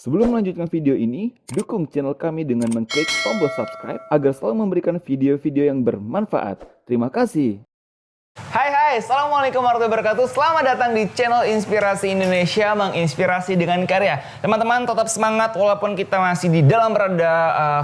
Sebelum melanjutkan video ini, dukung channel kami dengan mengklik tombol subscribe agar selalu memberikan video-video yang bermanfaat. Terima kasih. Hai, Assalamualaikum warahmatullahi wabarakatuh. Selamat datang di channel Inspirasi Indonesia, menginspirasi dengan karya. Teman-teman tetap semangat walaupun kita masih di dalam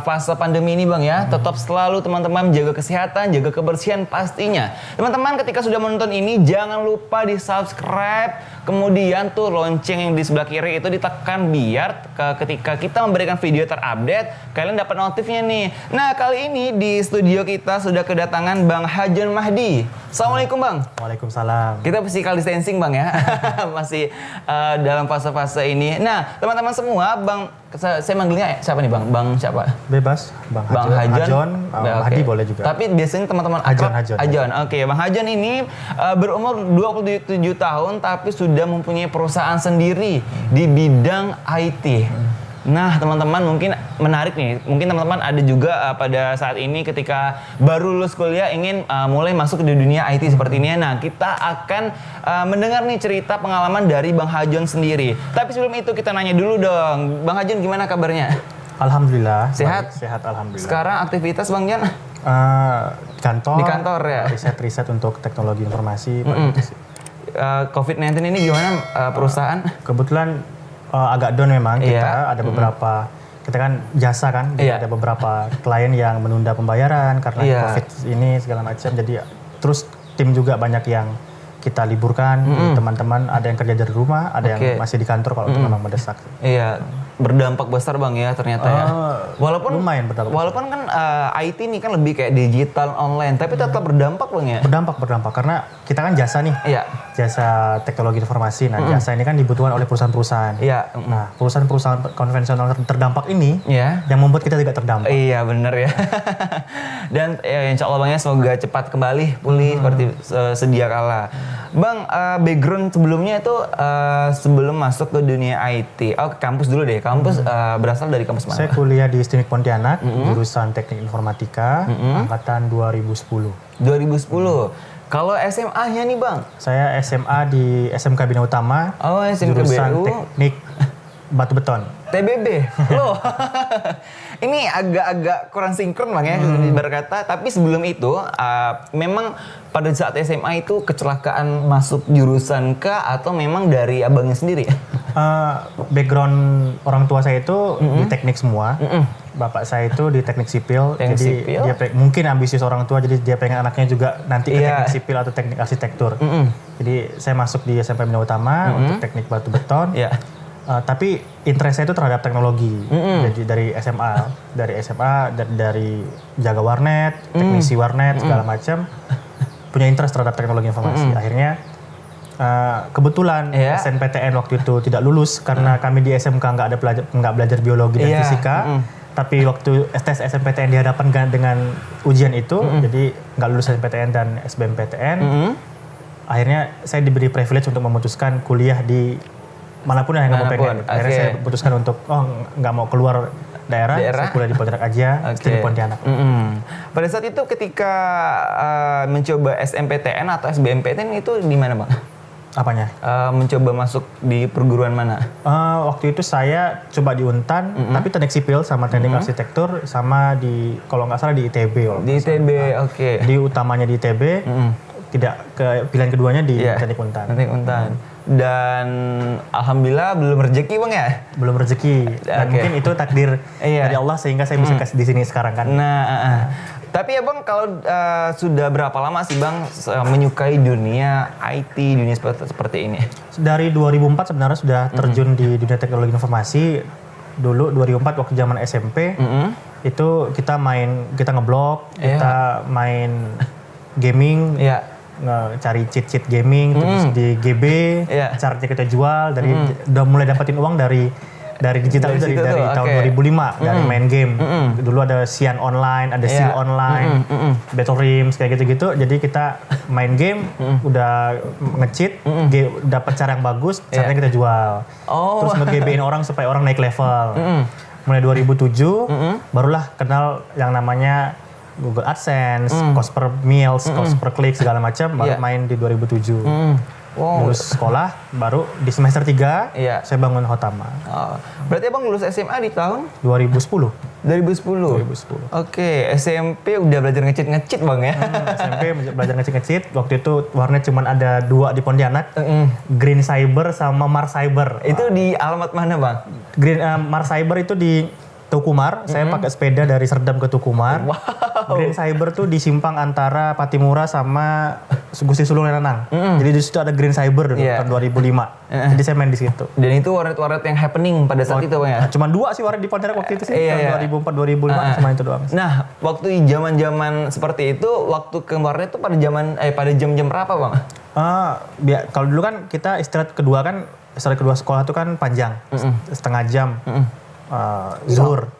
fase pandemi ini Bang ya. Tetap selalu teman-teman jaga kesehatan, jaga kebersihan pastinya. Teman-teman ketika sudah menonton ini jangan lupa di subscribe. Kemudian tuh lonceng yang di sebelah kiri itu ditekan biar ketika kita memberikan video terupdate, kalian dapat notifnya nih. Nah kali ini di studio kita sudah kedatangan Bang Hajon Mahdi. Assalamualaikum Bang. Waalaikumsalam. Kita physical distancing Bang ya. Masih dalam fase-fase ini. Nah teman-teman semua, Bang, saya manggilnya siapa nih Bang? Bang siapa? Bebas, Bang Bang Hajon. Mahdi boleh juga. Tapi biasanya teman-teman akrab Hajon. Oke, Bang Hajon ini berumur 27 tahun tapi sudah mempunyai perusahaan sendiri di bidang IT. Nah, teman-teman mungkin menarik nih. Mungkin teman-teman ada juga pada saat ini ketika baru lulus kuliah ingin mulai masuk di dunia IT seperti ini. Nah, kita akan mendengar nih cerita pengalaman dari Bang Hajon sendiri. Tapi sebelum itu kita nanya dulu dong. Bang Hajon gimana kabarnya? Alhamdulillah. Sehat? Sehat, alhamdulillah. Sekarang aktivitas Bang Jon? Kantor. Di kantor ya? Riset-riset untuk teknologi informasi. COVID-19 ini gimana perusahaan? Kebetulan agak down memang kita. Ada beberapa, kita kan jasa kan. Jadi ada beberapa klien yang menunda pembayaran karena COVID ini segala macam. Jadi terus tim juga banyak yang kita liburkan. Teman-teman ada yang kerja dari rumah, ada yang masih di kantor kalau itu memang mendesak. Iya, berdampak besar Bang ya ternyata ya. Walaupun lumayan berdampak. Walaupun kan IT ini kan lebih kayak digital online, tapi tetap berdampak Bang ya. Berdampak karena kita kan jasa nih. Iya. Jasa teknologi informasi. Nah, jasa ini kan dibutuhkan oleh perusahaan-perusahaan. Iya. Nah, perusahaan-perusahaan konvensional terdampak ini yang membuat kita juga terdampak. Iya, bener ya. Dan insya Allah Bang ya semoga cepat kembali pulih seperti sedia kala. Bang, background sebelumnya itu sebelum masuk ke dunia IT. Oh, ke kampus dulu deh. Kampus berasal dari kampus mana? Saya kuliah di STIMIK Pontianak, jurusan Teknik Informatika, angkatan 2010. 2010. Kalau SMA-nya nih Bang? Saya SMA di SMK Bina Utama, jurusan Teknik Batu Beton. TBB? Loh, ini agak-agak kurang sinkron Bang ya, berkata. Tapi sebelum itu, memang pada saat SMA itu kecelakaan masuk jurusan kah atau memang dari abangnya sendiri ya? Background orang tua saya itu di teknik semua. Bapak saya itu di teknik sipil, jadi dia mungkin ambisius orang tua, jadi dia pengen anaknya juga nanti ke teknik sipil atau teknik arsitektur. Jadi saya masuk di SMP Bina Utama untuk teknik batu beton. Tapi interest saya itu terhadap teknologi. Jadi dari SMA, dari jaga warnet, teknisi warnet segala macam, punya interest terhadap teknologi informasi. Akhirnya kebetulan SNPTN waktu itu tidak lulus karena kami di SMK nggak belajar biologi dan fisika. Tapi waktu tes SNPTN dihadapkan dengan ujian itu, jadi nggak lulus SNPTN dan SBMPTN. Akhirnya saya diberi privilege untuk memutuskan kuliah di manapun yang kamu pengen. Akhirnya saya putuskan untuk nggak mau keluar daerah, saya kuliah di Pontianak aja, di Pontianak. Pada saat itu ketika mencoba SNMPTN atau SBMPTN itu di mana Bang? Apanya? Mencoba masuk di perguruan mana? Waktu itu saya coba di Untan, tapi teknik sipil sama teknik arsitektur, sama di kalau nggak salah di ITB. Di ITB, oke. Di utamanya di ITB, tidak pilihan keduanya di teknik Untan. Teknik Untan. Dan alhamdulillah belum rezeki Bang ya? Belum rezeki. Dan mungkin itu takdir dari Allah sehingga saya bisa di sini sekarang kan. Tapi ya Bang, kalau sudah berapa lama sih Bang menyukai dunia IT, dunia seperti ini? Dari 2004 sebenarnya sudah terjun di dunia teknologi informasi. Dulu 2004 waktu zaman SMP, itu kita ngeblog, kita main gaming, cari cheat gaming, terus di GB, caranya kita jual, udah mulai dapetin uang dari digital itu dari tahun 2005 dari main game. Dulu ada Sian Online, ada Seal Online, Battle Rims kayak gitu-gitu. Jadi kita main game, udah nge-cheat, dapat cara yang bagus, caranya kita jual. Terus nge-GB-in orang supaya orang naik level. Mulai 2007 barulah kenal yang namanya Google AdSense, cost per meals, cost per klik segala macam, baru main di 2007. Wow. Lulus sekolah, baru di semester 3 Iya. saya bangun Hotama. Oh, berarti abang lulus SMA di tahun 2010. 2010? 2010. Oke, SMP udah belajar ngecit-ngecit bang ya? SMP belajar ngecit-ngecit. Waktu itu warnet cuma ada 2 di Pontianak. Green Cyber sama Mars Cyber. Itu di alamat mana bang? Mars Cyber itu di Tukumar. Saya pakai sepeda dari Serdam ke Tukumar. Wow. Green Cyber tuh di simpang antara Patimura sama Gusti Sulung Lenanang. Jadi di situ ada Green Cyber dulu tahun 2005. Jadi saya main di situ. Dan itu warnet-warnet yang happening pada saat itu bang ya? Cuma 2 sih warnet di Pontianak waktu itu sih. Iya, tahun 2004 2005 cuma itu doang. Nah, waktu zaman-zaman seperti itu, waktu ke warnet itu pada jam-jam berapa bang? Kalau dulu kan kita istirahat kedua sekolah itu kan panjang, setengah jam. Zuhur.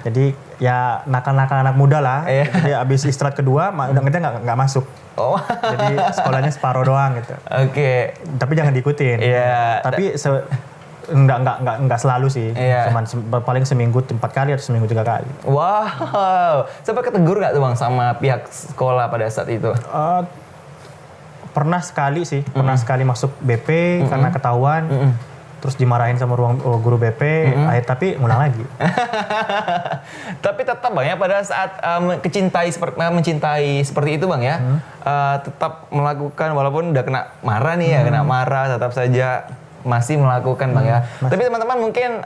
Jadi ya nakal-nakal anak muda lah. Jadi abis istirahat kedua, udah nggak masuk. Oh. Jadi sekolahnya separuh doang gitu. Oke. Tapi jangan diikutin. Iya. Tapi nggak selalu sih. Cuman paling seminggu 4 kali atau seminggu 3 kali. Wow. Sampai ketegur nggak tuh bang sama pihak sekolah pada saat itu? Pernah sekali sih. Pernah sekali masuk BP karena ketahuan. Terus dimarahin sama guru BP, tapi ngulang lagi. Tapi tetap bang ya pada saat mencintai seperti itu bang ya, tetap melakukan walaupun udah kena marah nih ya, kena marah tetap saja masih melakukan bang ya. Tapi teman-teman mungkin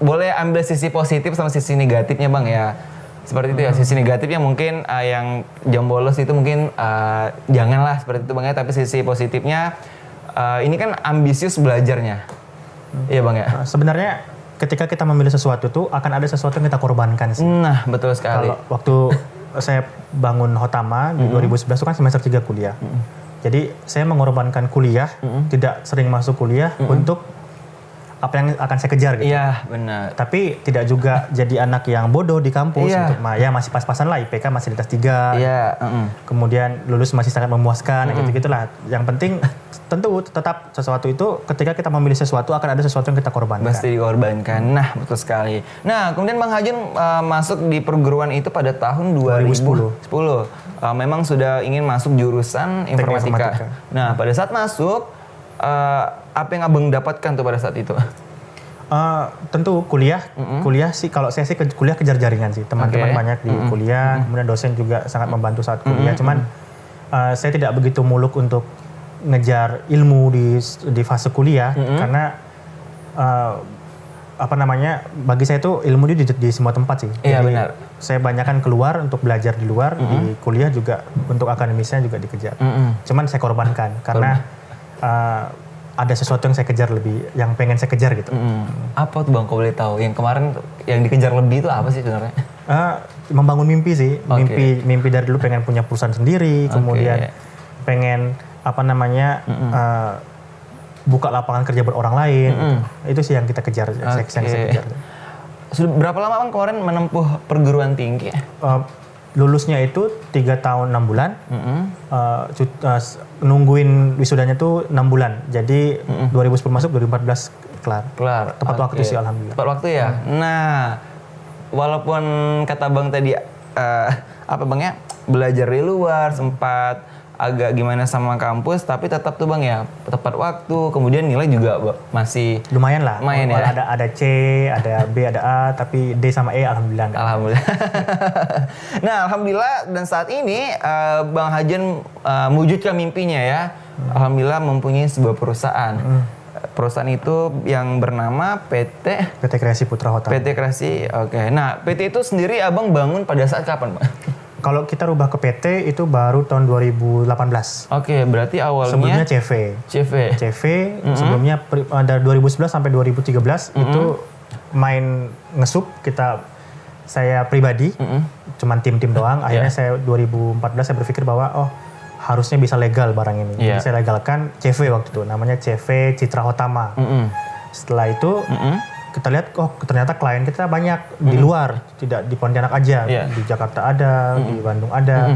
boleh ambil sisi positif sama sisi negatifnya bang ya. Seperti itu ya, sisi negatifnya mungkin yang jam bolos itu mungkin janganlah seperti itu bang ya, tapi sisi positifnya ini kan ambisius belajarnya. Iya bang ya? Sebenarnya ketika kita memilih sesuatu tuh akan ada sesuatu yang kita korbankan sih. Nah betul sekali. Kalau waktu saya bangun Hotama di 2011 itu kan semester 3 kuliah. Jadi saya mengorbankan kuliah, tidak sering masuk kuliah untuk apa yang akan saya kejar gitu. Iya benar. Tapi tidak juga jadi anak yang bodoh di kampus untuk ya masih pas-pasan lah, IPK masih di atas 3. Iya. Kemudian lulus masih sangat memuaskan gitu-gitulah. Yang penting tentu tetap sesuatu itu ketika kita memilih sesuatu akan ada sesuatu yang kita korbankan. Pasti dikorbankan. Nah betul sekali. Nah kemudian Bang Hajun masuk di perguruan itu pada tahun 2010. Memang sudah ingin masuk jurusan informatika. Nah pada saat masuk apa yang abang dapatkan tuh pada saat itu? Tentu kuliah sih kalau saya sih kuliah kejar jaringan sih, teman-teman banyak di kuliah, kemudian dosen juga sangat membantu saat kuliah. Cuman saya tidak begitu muluk untuk ngejar ilmu di fase kuliah karena bagi saya itu ilmu di semua tempat sih. Iya jadi, benar. Saya banyakkan keluar untuk belajar di luar, di kuliah juga untuk akademisnya juga dikejar. Cuman saya korbankan karena ada sesuatu yang saya kejar lebih, yang pengen saya kejar gitu. Apa tuh Bang kalau boleh tahu? Yang kemarin yang dikejar lebih itu apa sih sebenarnya? Membangun mimpi sih. Mimpi dari dulu pengen punya perusahaan sendiri, kemudian pengen buka lapangan kerja buat orang lain. Itu sih yang kita kejar, yang saya kejar. Sudah berapa lama Bang kemarin menempuh perguruan tinggi? Lulusnya itu 3 tahun 6 bulan. Nungguin wisudanya tuh 6 bulan. Jadi 2010 masuk, 2014 kelar. Tepat waktu sih alhamdulillah. Tepat waktu ya. Nah, walaupun kata Bang tadi belajar di luar, sempat agak gimana sama kampus, tapi tetap tuh Bang ya tepat waktu, kemudian nilai juga masih lumayan lah. Lumayan ya. Ada C, ada B, ada A, tapi D sama E alhamdulillah enggak. Alhamdulillah. Nah, alhamdulillah dan saat ini Bang Hajun mewujudkan mimpinya ya. Alhamdulillah mempunyai sebuah perusahaan. Perusahaan itu yang bernama PT Kreasi Putra Hotama. PT Kreasi. Oke. Nah, PT itu sendiri Abang bangun pada saat kapan, Bang? Kalau kita rubah ke PT itu baru tahun 2018. Oke, berarti awalnya sebelumnya CV. Sebelumnya dari 2011 sampai 2013 itu main ngesup saya pribadi, cuman tim-tim doang. Akhirnya saya 2014 saya berpikir bahwa harusnya bisa legal barang ini. Jadi saya legalkan CV waktu itu, namanya CV Citra Hotama. Setelah itu kita lihat ternyata klien kita banyak di luar, tidak di Pontianak aja, di Jakarta ada, di Bandung ada.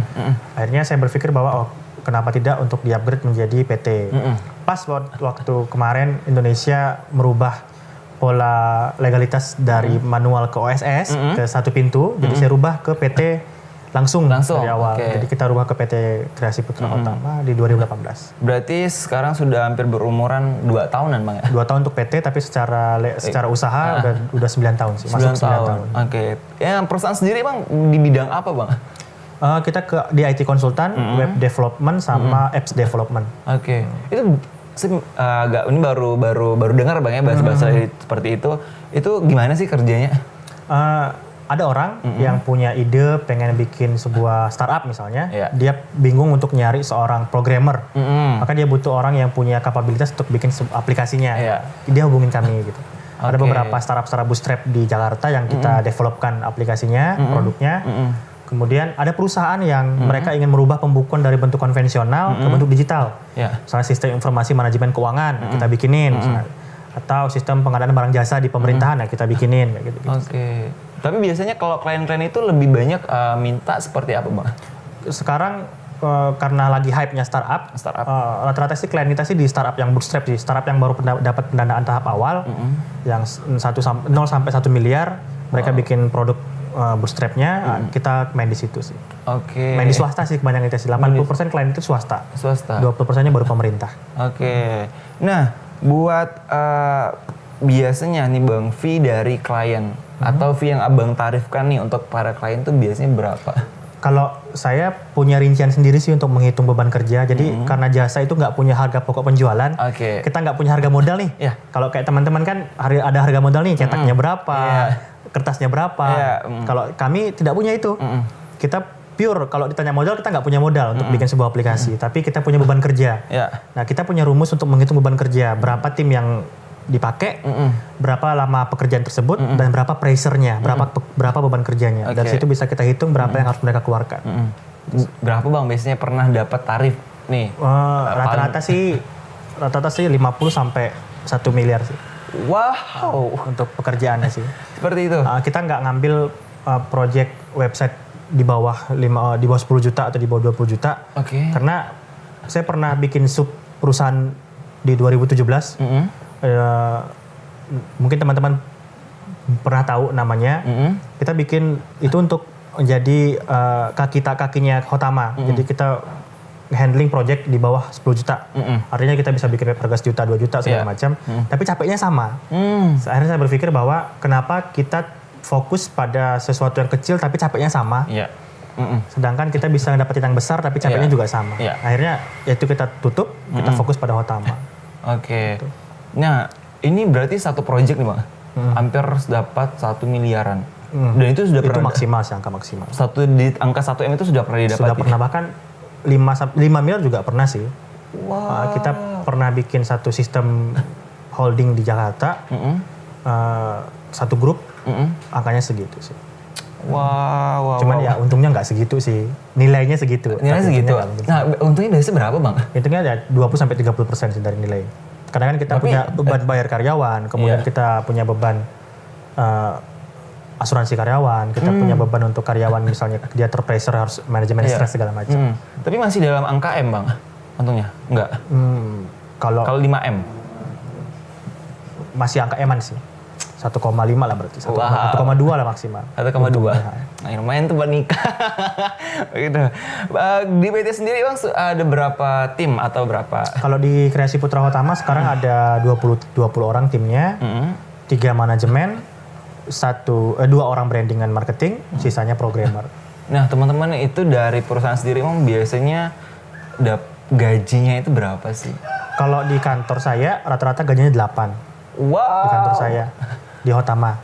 Akhirnya saya berpikir bahwa kenapa tidak untuk di-upgrade menjadi PT. Pas waktu kemarin Indonesia merubah pola legalitas dari manual ke OSS ke satu pintu, jadi saya rubah ke PT Langsung dari awal. Okay. Jadi kita rubah ke PT Kreasi Putra Utama di 2018. Berarti sekarang sudah hampir berumuran 2 tahunan Bang ya? 2 tahun untuk PT, tapi secara usaha udah 9 tahun sih. Masuk 9 tahun. Oke. Yang perusahaan sendiri Bang di bidang apa Bang? Kita di IT konsultan, web development sama apps development. Oke. Itu agak ini baru dengar Bang ya bahasa-bahasa seperti itu. Itu gimana sih kerjanya? Ada orang yang punya ide pengen bikin sebuah startup misalnya, dia bingung untuk nyari seorang programmer, maka dia butuh orang yang punya kapabilitas untuk bikin aplikasinya. Dia hubungin kami gitu. Ada beberapa startup bootstrap di Jakarta yang kita developkan aplikasinya, produknya. Kemudian ada perusahaan yang mereka ingin merubah pembukuan dari bentuk konvensional ke bentuk digital. Misalnya sistem informasi manajemen keuangan kita bikinin, misalnya. Atau sistem pengadaan barang jasa di pemerintahan ya kita bikinin kayak gitu. Oke. Tapi biasanya kalau klien-klien itu lebih banyak minta seperti apa Bang? Sekarang karena lagi hype-nya startup. Rata-rata sih klien kita sih di startup yang bootstrap sih, startup yang baru dapat pendanaan tahap awal, yang 0 sampai 1 miliar, mereka bikin produk bootstrap-nya, kita main di situ sih. Oke. Main di swasta sih kebanyakan kita sih, 80% klien itu swasta. 20%-nya baru pemerintah. Oke. Nah, buat biasanya nih Bang, fee dari klien atau fee yang Abang tarifkan nih untuk para klien tuh biasanya berapa? Kalau saya punya rincian sendiri sih untuk menghitung beban kerja. Jadi karena jasa itu nggak punya harga pokok penjualan, kita nggak punya harga modal nih. Kalau kayak teman-teman kan ada harga modal nih, cetaknya berapa, kertasnya berapa. Kalau kami tidak punya itu. Kita pure, kalau ditanya modal kita nggak punya modal untuk bikin sebuah aplikasi, tapi kita punya beban kerja. Nah kita punya rumus untuk menghitung beban kerja, berapa tim yang dipakai, berapa lama pekerjaan tersebut, dan berapa pressure-nya, berapa beban kerjanya. Dari situ bisa kita hitung berapa yang harus mereka keluarkan. Berapa Bang biasanya pernah dapat tarif nih? Rata-rata sih 50 sampai 1 miliar sih. Wow. Untuk pekerjaannya sih. Seperti itu? Kita nggak ngambil project website di bawah 10 juta atau di bawah 20 juta. Karena saya pernah bikin sub perusahaan di 2017. Mungkin teman-teman pernah tahu namanya. Kita bikin itu untuk menjadi kakinya Hotama. Jadi kita handling project di bawah 10 juta. Artinya kita bisa bikin web harga 1 juta, 2 juta segala macam. Tapi capeknya sama. Akhirnya saya berpikir bahwa kenapa kita fokus pada sesuatu yang kecil tapi capeknya sama. Sedangkan kita bisa dapetin yang besar tapi capeknya juga sama. Akhirnya itu kita tutup, kita fokus pada Hotama. Gitu. Nah, ini berarti satu project nih Bang. Hampir dapat 1 miliaran. Dan itu sudah pernah maksimal sih, angka maksimal. Angka 1 M itu sudah pernah didapat. Sudah pernah, bahkan 5 miliar juga pernah sih. Kita pernah bikin satu sistem holding di Jakarta. Satu grup, angkanya segitu sih. Cuman ya untungnya nggak segitu sih. Nilainya segitu. Nah, untungnya biasanya berapa Bang? Untungnya ada 20-30% sih dari nilai. Karena kan kita punya beban bayar karyawan, kemudian kita punya beban asuransi karyawan, kita punya beban untuk karyawan misalnya dia terpressure harus manajemen stres segala macam. Tapi masih dalam angka M Bang, untungnya? Enggak? Kalau 5M? Masih angka M-an sih. 1,5 lah berarti, 1,2 lah maksimal. 1,2. Nah, lumayan tuh buat nikah. Begitu. Di PT sendiri Bang ada berapa tim atau berapa? Kalau di Kreasi Putra Utama sekarang ada 20 orang timnya, 3 manajemen, 2 orang branding dan marketing, sisanya programmer. Nah teman-teman itu dari perusahaan sendiri Bang biasanya gajinya itu berapa sih? Kalau di kantor saya rata-rata gajinya 8. Di kantor saya. Di Hotama.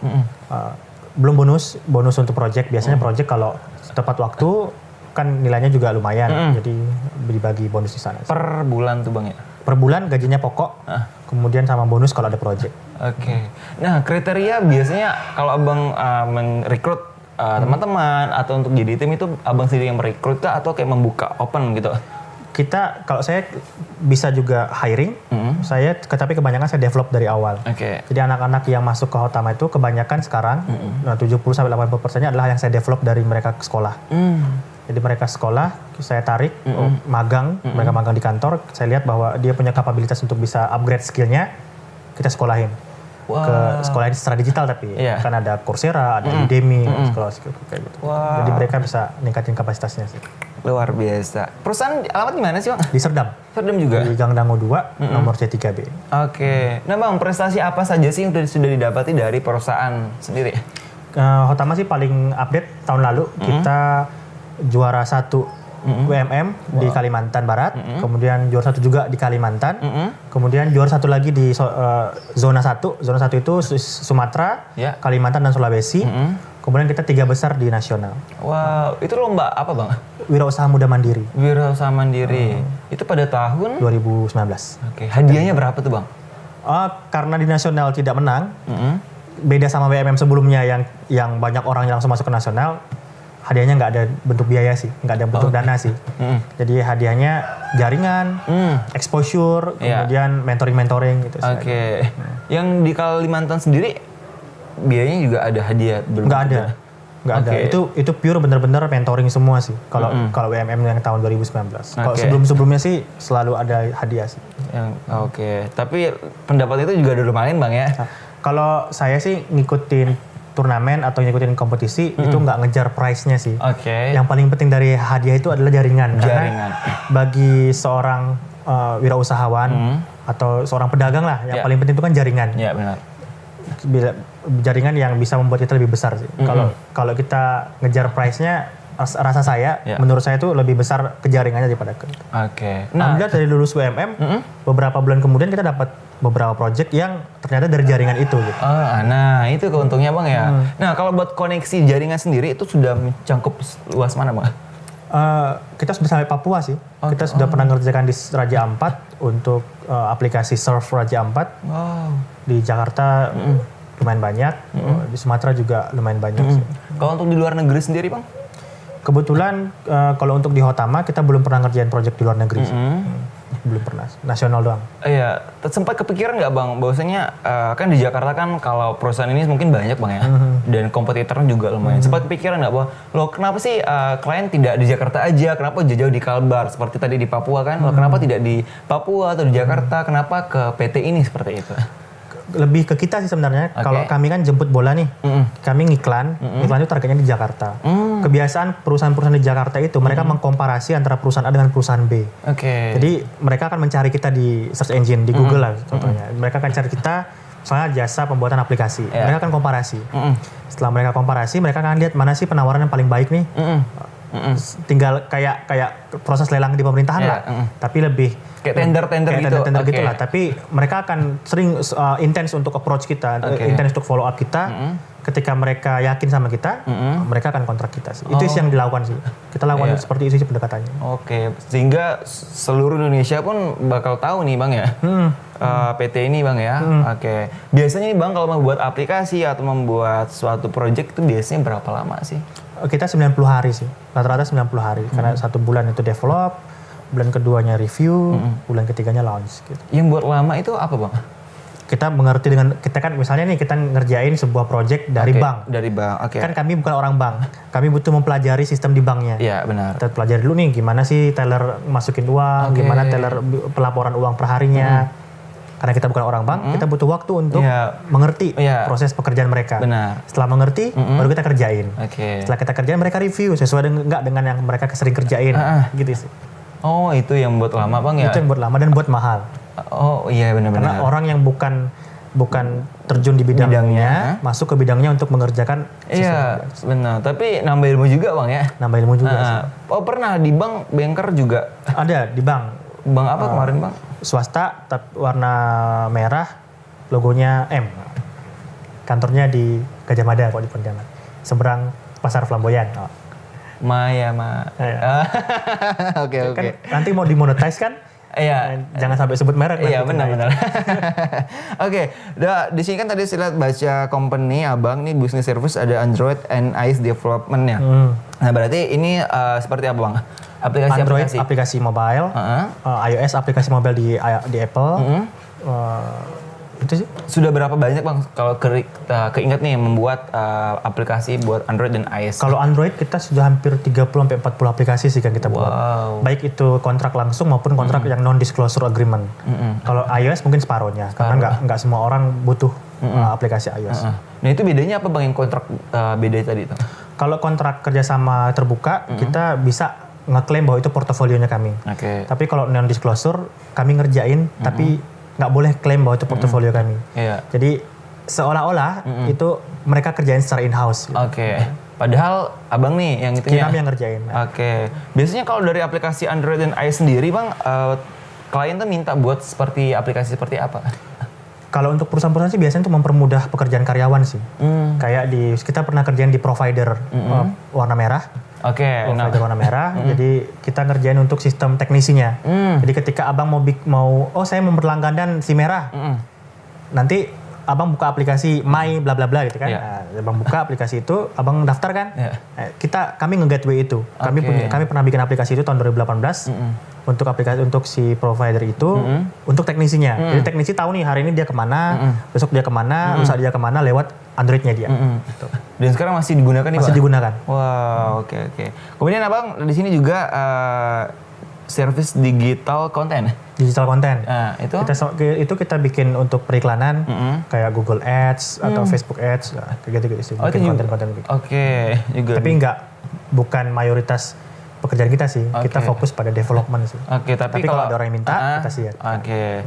Belum bonus untuk project. Biasanya project kalau tepat waktu kan nilainya juga lumayan. Jadi dibagi bonus di sana. Per bulan tuh Bang ya? Per bulan gajinya pokok. Kemudian sama bonus kalau ada project. Nah kriteria biasanya kalau Abang merekrut teman-teman atau untuk jadi tim itu Abang sendiri yang merekrut kah atau kayak membuka open gitu? Kalau saya bisa juga hiring, tapi kebanyakan saya develop dari awal. Jadi anak-anak yang masuk ke Hotama itu kebanyakan sekarang, 70-80% adalah yang saya develop dari mereka ke sekolah. Jadi mereka sekolah, saya tarik, magang, mereka magang di kantor, saya lihat bahwa dia punya kapabilitas untuk bisa upgrade skillnya, kita sekolahin. ke sekolah secara digital tapi kan ada Coursera, ada Udemy, sekolah kayak gitu. Jadi mereka bisa ningkatin kapasitasnya sih. Luar biasa. Perusahaan alamat di mana sih, Bang? Di Serdam. Serdam juga? Di Gang Dangu 2, nomor C3B. Oke. Nah Bang, prestasi apa saja sih yang sudah didapati dari perusahaan sendiri? Hotama sih paling update tahun lalu. Kita juara 1 WMM di Kalimantan Barat, kemudian juara 1 juga di Kalimantan, kemudian juara 1 lagi di zona 1. Zona 1 itu Sumatera, Kalimantan, dan Sulawesi. Kemudian kita 3 besar di nasional. Wow, itu lomba apa Bang? Wirausaha Muda Mandiri. Wirausaha Mandiri. Itu pada tahun? 2019. Oke, hadiahnya berapa tuh Bang? Karena di nasional tidak menang, beda sama WMM sebelumnya yang banyak orang yang langsung masuk ke nasional, hadiahnya nggak ada bentuk biaya sih, nggak ada bentuk dana sih. Jadi hadiahnya jaringan, exposure, kemudian mentoring gitu. Oke. Yang di Kalimantan sendiri biayanya juga ada hadiah belum? Nggak ada. Nggak ada. Itu pure bener-bener mentoring semua sih. Kalau WMM yang tahun 2019. Kalau sebelum-sebelumnya sih selalu ada hadiah sih. Oke. Tapi pendapat itu juga ada lumayan Bang ya? Kalau saya sih ngikutin turnamen atau ngikutin kompetisi itu nggak ngejar prize-nya sih. Yang paling penting dari hadiah itu adalah jaringan. Karena bagi seorang wirausahawan atau seorang pedagang lah, yang paling penting itu kan jaringan. Iya benar. Jaringan yang bisa membuat kita lebih besar sih. Kalau kita ngejar prize-nya, rasa saya, menurut saya itu lebih besar ke jaringannya daripada ke. Alhamdulillah dari lulus WMM, beberapa bulan kemudian kita dapat beberapa project yang ternyata dari jaringan itu. Gitu. Nah itu keuntungnya Bang ya. Nah kalau buat koneksi jaringan sendiri itu sudah mencakup luas mana Bang? Kita sudah sampai Papua sih. Kita sudah pernah ngerjakan di Raja Ampat untuk aplikasi Surf Raja Ampat. Di Jakarta lumayan banyak, di Sumatera juga lumayan banyak sih. Kalau untuk di luar negeri sendiri Bang? Kebetulan kalau untuk di Hotama kita belum pernah ngerjain project di luar negeri sih. Belum pernah, nasional doang. Iya, sempat kepikiran nggak Bang, bahwasanya kan di Jakarta kan kalau perusahaan ini mungkin banyak Bang ya, dan kompetitornya juga lumayan. Sempat kepikiran nggak bahwa, loh kenapa sih klien tidak di Jakarta aja, kenapa jauh-jauh di Kalbar, seperti tadi di Papua kan, loh kenapa tidak di Papua atau di Jakarta, kenapa ke PT ini seperti itu? Lebih ke kita sih sebenarnya. Kalau kami kan jemput bola nih, kami ngiklan itu targetnya di Jakarta. Kebiasaan perusahaan-perusahaan di Jakarta itu mereka mengkomparasi antara perusahaan A dengan perusahaan B. Jadi mereka akan mencari kita di search engine di Google lah contohnya. Mereka akan cari kita misalnya jasa pembuatan aplikasi. Mereka akan komparasi. Setelah mereka komparasi, mereka akan lihat mana sih penawaran yang paling baik nih. Tinggal kayak proses lelang di pemerintahan lah. Tapi lebih kayak tender-tender gitu. Tender gitu lah. Tapi mereka akan sering intens untuk approach kita, intens untuk follow up kita. Ketika mereka yakin sama kita, mereka akan kontrak kita sih. Itu yang dilakukan sih. Kita lakukan seperti itu sih pendekatannya. Sehingga seluruh Indonesia pun bakal tahu nih Bang ya. PT ini Bang ya. Biasanya nih Bang kalau membuat aplikasi atau membuat suatu project itu biasanya berapa lama sih? Kita 90 hari sih. Rata-rata 90 hari. Karena 1 bulan itu develop, bulan keduanya review, bulan ketiganya launch gitu. Yang buat lama itu apa Bang? Kita mengerti dengan, kita kan misalnya nih kita ngerjain sebuah project dari bank. Dari bank, Kan kami bukan orang bank. Kami butuh mempelajari sistem di banknya. Iya benar. Kita pelajari dulu nih gimana sih teller masukin uang, gimana teller pelaporan uang per harinya. Karena kita bukan orang bank, kita butuh waktu untuk mengerti proses pekerjaan mereka. Benar. Setelah mengerti, baru kita kerjain. Setelah kita kerjain, mereka review sesuai dengan yang mereka sering kerjain. Gitu sih. Oh itu yang buat lama Bang ya? Itu yang buat lama dan buat mahal. Oh iya benar-benar. Karena orang yang bukan terjun di bidangnya, masuk ke bidangnya untuk mengerjakan. Iya benar. Tapi nambah ilmu juga Bang ya? Nambah ilmu juga sih. Oh pernah di bank, banker juga? Ada di bank. Bank apa kemarin Bang? Swasta, warna merah, logonya M. Kantornya di Gajah Mada kok di Pontianak. Seberang Pasar Flamboyan. Oke. Nanti mau dimonetize kan? Iya. Jangan sampai sebut merek. Iya benar. Oke, di sini kan tadi saya lihat baca company Abang nih business service ada Android and iOS development ya. Nah berarti ini seperti apa Bang? Android aplikasi mobile, iOS aplikasi mobile di Apple. Itu sih. Sudah berapa banyak Bang kalau keinget nih membuat aplikasi buat Android dan iOS? Kalau Android kita sudah hampir 30-40 aplikasi sih kan kita buat. Baik itu kontrak langsung maupun kontrak yang non-disclosure agreement. Kalau iOS mungkin separuhnya. Karena nggak semua orang butuh aplikasi iOS. Nah itu bedanya apa Bang yang kontrak beda tadi itu? Kalau kontrak kerjasama terbuka, kita bisa ngeklaim bahwa itu portofolionya kami. Oke. Tapi kalau non disclosure, kami ngerjain, tapi nggak boleh klaim bahwa itu portofolio kami. Iya. Jadi seolah-olah itu mereka kerjain secara in-house. Gitu. Oke. Padahal abang nih yang itunya. Kami yang ngerjain. Oke. Biasanya kalau dari aplikasi Android dan iOS sendiri Bang, klien tuh minta buat seperti aplikasi seperti apa? Kalau untuk perusahaan-perusahaan sih biasanya untuk mempermudah pekerjaan karyawan sih. Kayak kita pernah kerjain di provider warna merah. Oke. Provider warna merah. Jadi kita ngerjain untuk sistem teknisinya. Jadi ketika abang saya mau berlangganan si merah. Nanti abang buka aplikasi My bla bla bla gitu kan. Yeah. Nah, abang buka aplikasi itu, abang daftar kan. Yeah. Kami nge-gateway itu. Kami pernah bikin aplikasi itu tahun 2018. Untuk si provider itu, untuk teknisinya. Jadi teknisi tahu nih hari ini dia kemana, besok dia kemana, lusa dia kemana lewat Androidnya dia. Gitu. Dan sekarang masih digunakan nih Masih Bang? digunakan. Wow, oke. Kemudian abang di sini juga service digital konten. Digital konten. Nah, Itu kita bikin untuk periklanan kayak Google Ads atau Facebook Ads kayak gitu sih. Oh, Bikin itu konten-konten gitu. Oke, juga. Tapi bukan mayoritas pekerjaan kita sih. Oke. Kita fokus pada development sih. Oke, tapi kalau ada orang yang minta, kita siap. Oke.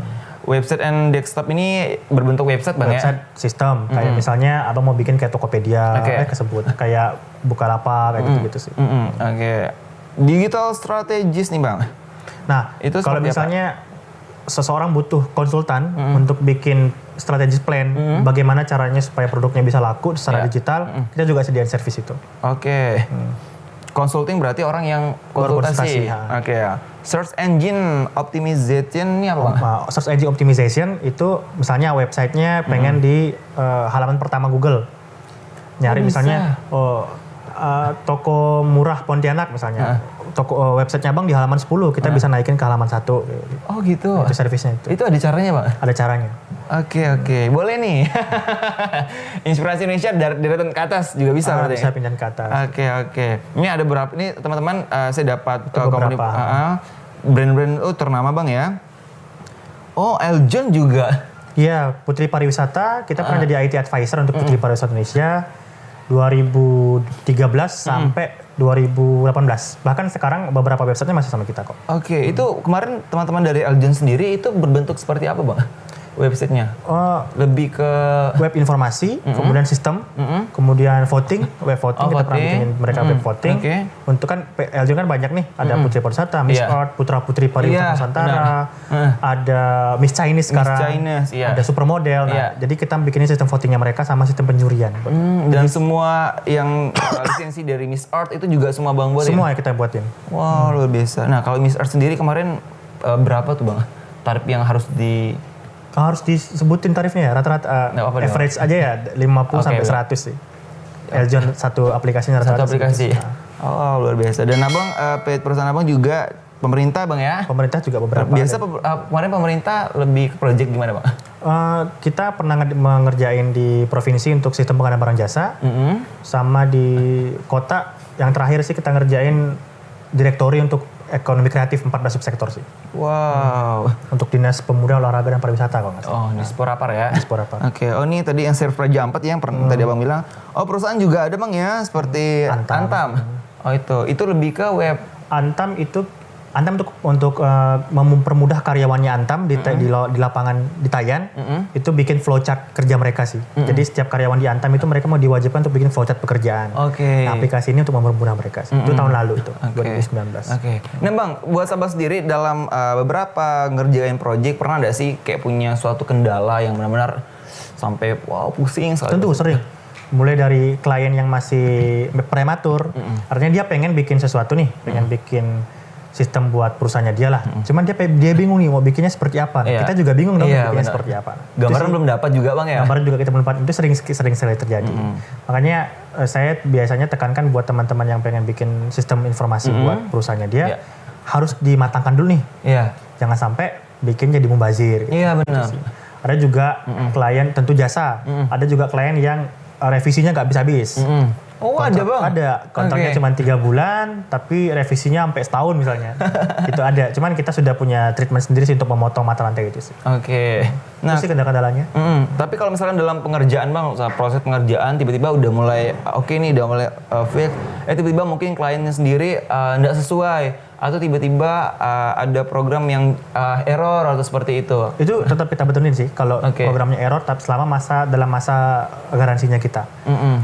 Website and desktop ini berbentuk website Bang Website sistem kayak misalnya abang mau bikin kayak Tokopedia, kesebut kayak Bukalapak kayak gitu sih. Oke. Digital strategis nih Bang. Nah, Itu kalau seperti misalnya seseorang butuh konsultan untuk bikin strategis plan, bagaimana caranya supaya produknya bisa laku secara digital, kita juga sediain service itu. Oke. Consulting berarti orang yang konsultasi. Oke ya. Search engine optimization ini apa Bang? Search engine optimization itu misalnya websitenya pengen di halaman pertama Google. Nyari misalnya toko murah Pontianak misalnya. Websitenya Bang di halaman 10, kita bisa naikin ke halaman 1. Oh gitu. Itu servisnya itu. Itu ada caranya Bang? Ada caranya. Oke. Boleh nih. Inspirasi Indonesia dari deretan ke atas juga bisa berarti. Bisa pindah ke atas. Oke. Ini ada berapa? Ini teman-teman saya dapat beberapa. Brand-brand ternama Bang ya. Oh, Eljon juga. Iya, Putri Pariwisata. Kita pernah jadi IT advisor untuk Putri Pariwisata Indonesia 2013 sampai 2018. Bahkan sekarang beberapa websitenya masih sama kita kok. Oke, itu kemarin teman-teman dari Eljon sendiri itu berbentuk seperti apa Bang? Websitenya? Lebih ke web informasi, kemudian sistem, kemudian voting, web voting, kita pernah bikin mereka web voting. Untuk kan Eljon kan banyak nih, ada Putri Pariwisata, Miss Earth, Putra-Putri Pariwisata Nusantara, ada Miss Chinese sekarang, ada Supermodel. Nah, jadi kita bikinin sistem votingnya mereka sama sistem penjurian. Dan semua yang lisensi dari Miss Earth itu juga semua Bang buat semua yang kita buatin. Wow, luar biasa. Nah, kalau Miss Earth sendiri kemarin berapa tuh Bang? Tarif yang harus harus disebutin tarifnya ya, rata-rata average aja ya 50 sampai 100 sih. Eljon satu aplikasinya rata-rata. Satu aplikasi. Oh, luar biasa. Dan Abang paid perusahaan Abang juga pemerintah Bang ya? Pemerintah juga beberapa. Biasa kemarin pemerintah lebih ke project gimana Bang? Kita pernah mengerjain di provinsi untuk sistem pengadaan barang jasa. Sama di kota yang terakhir sih kita ngerjain direktori untuk ekonomi kreatif 14 subsektor sih. Wow. Untuk Dinas Pemuda, Olahraga dan Pariwisata kalau nggak salah. Oh, di Sporapar ya? Sporapar. Oke, ini tadi yang Serve Raja Ampat yang tadi Abang bilang. Oh, perusahaan juga ada Bang ya, seperti Antam. Oh, itu lebih ke web. Antam untuk mempermudah karyawannya Antam di lapangan di Tayan, itu bikin flowchart kerja mereka sih. Jadi setiap karyawan di Antam itu mereka mau diwajibkan untuk bikin flowchart pekerjaan. Oke. Nah, aplikasi ini untuk mempermudah mereka sih. Itu tahun lalu itu, 2019. Oke. Nah Bang, buat sahabat sendiri dalam beberapa ngerjain project pernah nggak sih kayak punya suatu kendala yang benar-benar sampai wow pusing? Tentu sering. Mulai dari klien yang masih prematur, artinya dia pengen bikin sesuatu nih, pengen bikin sistem buat perusahaannya dia lah. Cuman dia bingung nih mau bikinnya seperti apa. Kita juga bingung dong bikinnya seperti apa. Gambaran belum dapat juga Bang ya? Gambaran juga kita belum dapat. Itu sering terjadi. Makanya saya biasanya tekankan buat teman-teman yang pengen bikin sistem informasi buat perusahaannya dia, harus dimatangkan dulu nih. Jangan sampai bikin jadi mubazir. Iya benar. Ada juga klien tentu jasa. Ada juga klien yang revisinya nggak habis-habis. Oh ada bang? Ada, kontraknya cuma 3 bulan, tapi revisinya sampai setahun misalnya. Itu ada, cuman kita sudah punya treatment sendiri sih untuk memotong mata rantai itu sih. Oke. Nah, itu sih kendala-kendalanya. Tapi kalau misalkan dalam pengerjaan bang, proses pengerjaan tiba-tiba udah mulai oke nih, udah mulai fix, tiba-tiba mungkin kliennya sendiri nggak sesuai, atau tiba-tiba ada program yang error atau seperti itu. Itu tetap kita betulin sih, kalau programnya error, tapi selama dalam masa garansinya kita.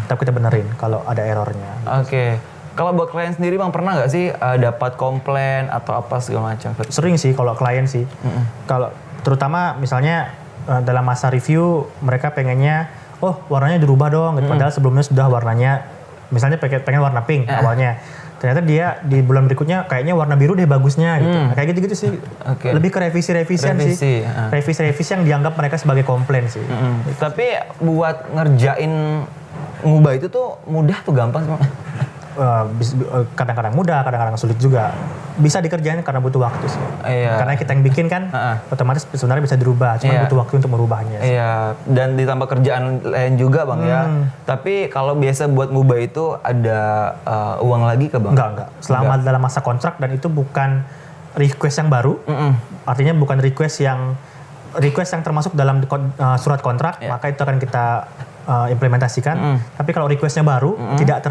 Tetap kita benerin kalau ada errornya. Oke. Kalau buat klien sendiri bang, pernah nggak sih dapat komplain atau apa segala macam? Sering sih kalau klien sih. Kalau terutama misalnya dalam masa review mereka pengennya, oh warnanya dirubah dong, gitu. Padahal sebelumnya sudah warnanya, misalnya pengen warna pink awalnya. Ternyata dia di bulan berikutnya kayaknya warna biru deh bagusnya gitu. Nah, kayak gitu-gitu sih. Lebih ke revisi-revisian sih. Revisi-revisi yang dianggap mereka sebagai komplain sih. Gitu. Tapi buat ngerjain ngubah itu tuh mudah tuh gampang sih? Kadang-kadang mudah, kadang-kadang sulit juga. Bisa dikerjain karena butuh waktu sih. Karena kita yang bikin kan, otomatis sebenarnya bisa dirubah, cuma butuh waktu untuk merubahnya. Iya, dan ditambah kerjaan lain juga bang ya. Tapi kalau biasa buat ngubah itu ada uang lagi ke bang? Enggak. Selama dalam masa kontrak, dan itu bukan request yang baru. Artinya bukan request yang termasuk dalam surat kontrak, maka itu akan kita implementasikan. Tapi kalau requestnya baru, tidak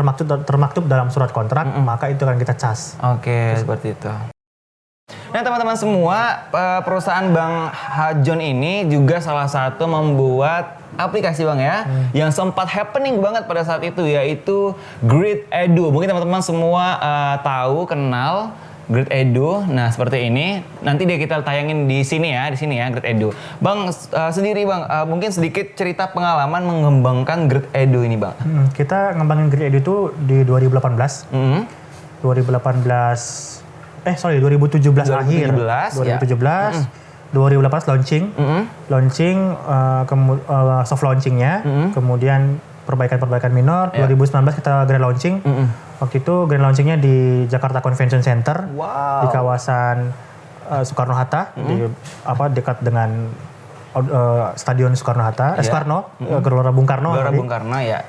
termaktub dalam surat kontrak, maka itu akan kita cas. Oke, seperti itu. Nah teman-teman semua, perusahaan Bang Hajon ini juga salah satu membuat aplikasi bang ya, yang sempat happening banget pada saat itu, yaitu Grid Edu. Mungkin teman-teman semua kenal Grid Edu. Nah seperti ini, nanti kita tayangin di sini ya Grid Edu. Bang sendiri bang, mungkin sedikit cerita pengalaman mengembangkan Grid Edu ini bang. Kita ngembangin Grid Edu itu di 2018. 2017 akhir. 2018 launching, soft launchingnya, kemudian perbaikan minor. 2019 kita grand launching. Waktu itu grand launchingnya di Jakarta Convention Center, di kawasan Soekarno Hatta, dekat dengan Stadion Soekarno Hatta, Gelora Bung Karno. Gelora Bung Karno ya.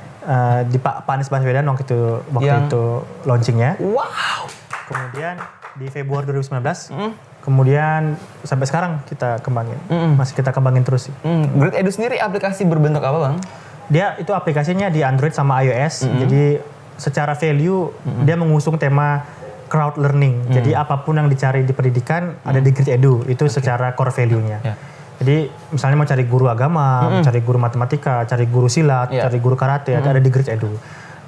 Di Pak Anies Baswedan waktu itu launchingnya. Wow. Kemudian di Februari 2019, kemudian sampai sekarang kita kembangin, masih kita kembangin terus sih. Grid Edu sendiri aplikasi berbentuk apa bang? Dia itu aplikasinya di Android sama iOS, jadi secara value dia mengusung tema crowd learning. Jadi apapun yang dicari di pendidikan ada di Grid Edu, itu secara core value-nya. Jadi misalnya mau cari guru agama, cari guru matematika, cari guru silat, cari guru karate, ada di Grid Edu.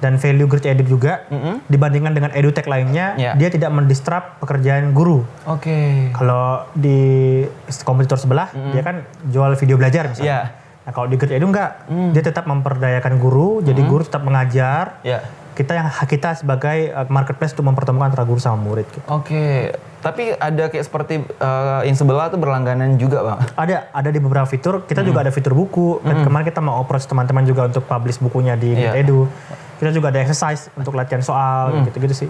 Dan value Grid Edu juga dibandingkan dengan edutech lainnya, dia tidak mendistrap pekerjaan guru. Kalau di kompetitor sebelah, dia kan jual video belajar misalnya. Nah kalau di Grid Edu enggak, dia tetap memperdayakan guru, jadi guru tetap mengajar. Kita sebagai marketplace untuk mempertemukan antara guru sama murid. Gitu. Tapi ada kayak seperti yang sebelah tuh berlangganan juga bang? Ada di beberapa fitur. Kita juga ada fitur buku. Kemarin kita mau approach teman-teman juga untuk publish bukunya di Grid Edu. Kita juga ada exercise untuk latihan soal, gitu-gitu sih.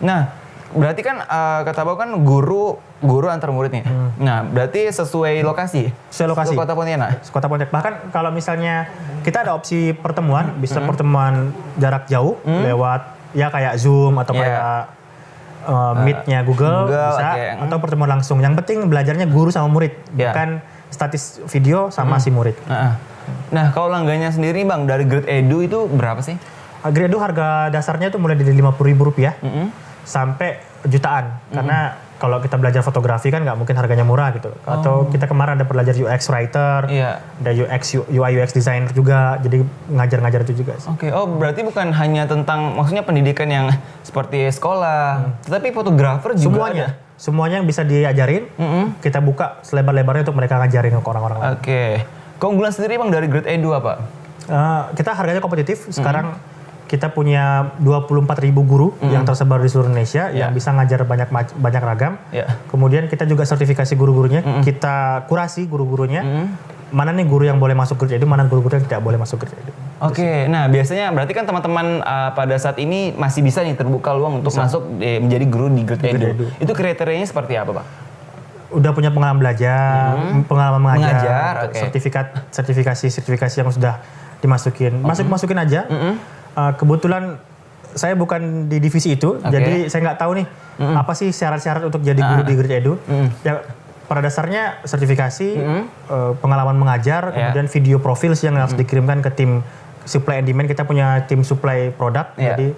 Nah, berarti kan kata Bang kan guru antar murid nih. Nah, berarti sesuai lokasi? Sesuai lokasi. Kota Pontianak? Kota Pontianak. Bahkan kalau misalnya kita ada opsi pertemuan, bisa pertemuan jarak jauh lewat ya kayak Zoom atau kayak Meet-nya Google bisa, atau pertemuan langsung. Yang penting belajarnya guru sama murid, bukan statis video sama si murid. Nah, kalau langganannya sendiri bang, dari Grid Edu itu berapa sih? Grid Edu harga dasarnya itu mulai dari Rp50.000 sampai jutaan. Karena kalau kita belajar fotografi kan nggak mungkin harganya murah gitu. Atau kita kemarin ada belajar UX writer, ada UI UX designer juga, jadi ngajar-ngajar itu juga. Berarti bukan hanya tentang maksudnya pendidikan yang seperti sekolah, tetapi fotografer juga ada? Semuanya yang bisa diajarin, kita buka selebar-lebarnya untuk mereka ngajarin ke orang-orang lain. Keunggulan sendiri bang dari Grid Edu apa? Kita harganya kompetitif. Sekarang kita punya 24.000 guru yang tersebar di seluruh Indonesia yang bisa ngajar banyak ragam. Kemudian kita juga sertifikasi guru-gurunya. Kita kurasi guru-gurunya. Mana nih guru yang boleh masuk Grid Edu, mana guru-guru yang tidak boleh masuk Grid Edu. Nah biasanya berarti kan teman-teman pada saat ini masih bisa nih terbuka luang untuk masuk menjadi guru di Grid Edu. Itu kriterianya seperti apa Pak? Udah punya pengalaman belajar, pengalaman mengajar, sertifikasi yang sudah dimasukin, masukin aja. Kebetulan saya bukan di divisi itu, jadi saya nggak tahu nih apa sih syarat-syarat untuk jadi guru di Grid Edu. Ya, pada dasarnya sertifikasi, pengalaman mengajar, kemudian video profil sih yang harus dikirimkan ke tim supply and demand. Kita punya tim supply produk, jadi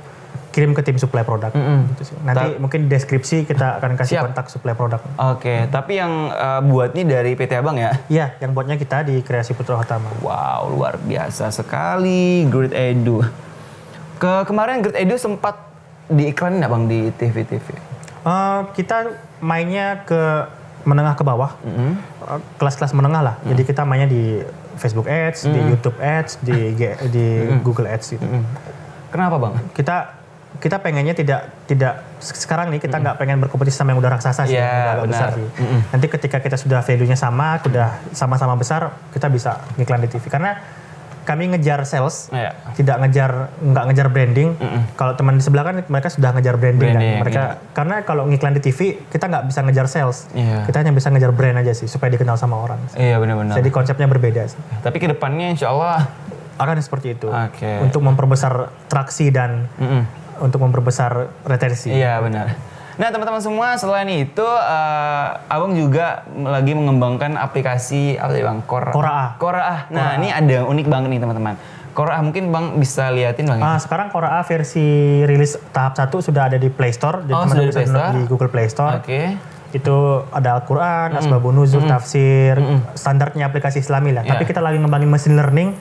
kirim ke tim supply produk. Gitu sih. Nanti mungkin di deskripsi kita akan kasih kontak supply produk. Oke, tapi yang buat ini dari PT Abang ya? Iya, yang buatnya kita di Kreasi Putra Utama. Wow, luar biasa sekali Grid Edu. Kemarin Grid Edu sempat diiklanin nggak Bang di TV-TV? Kita mainnya ke menengah ke bawah, kelas-kelas menengah lah. Jadi kita mainnya di Facebook Ads, di YouTube Ads, di Google Ads gitu. Kenapa Bang? Kita pengennya tidak sekarang nih kita nggak pengen berkompetisi sama yang udah raksasa sih, yang udah agak besar sih. Nanti ketika kita sudah value-nya sama, udah sama-sama besar, kita bisa ngiklan di TV. Karena kami ngejar sales, nggak ngejar branding. Kalau teman di sebelah kan mereka sudah ngejar branding kan. Mereka karena kalau ngiklan di TV kita nggak bisa ngejar sales, kita hanya bisa ngejar brand aja sih supaya dikenal sama orang. Iya benar-benar. Jadi konsepnya berbeda sih. Tapi kedepannya Insya Allah akan seperti itu. Untuk memperbesar traksi dan untuk memperbesar retensi. Iya benar. Nah teman-teman semua, selain itu Abang juga lagi mengembangkan aplikasi apa sih Bang? Koraa. Nah ini ada unik banget nih teman-teman. Koraa mungkin Bang bisa liatin Bang ya? Sekarang Koraa versi rilis tahap 1 sudah ada di Play Store. Jadi teman-teman bisa download di Google Play Store. Itu ada Al-Quran, Asbabun Nuzul, tafsir, standarnya aplikasi Islami lah. Tapi kita lagi ngembangin machine learning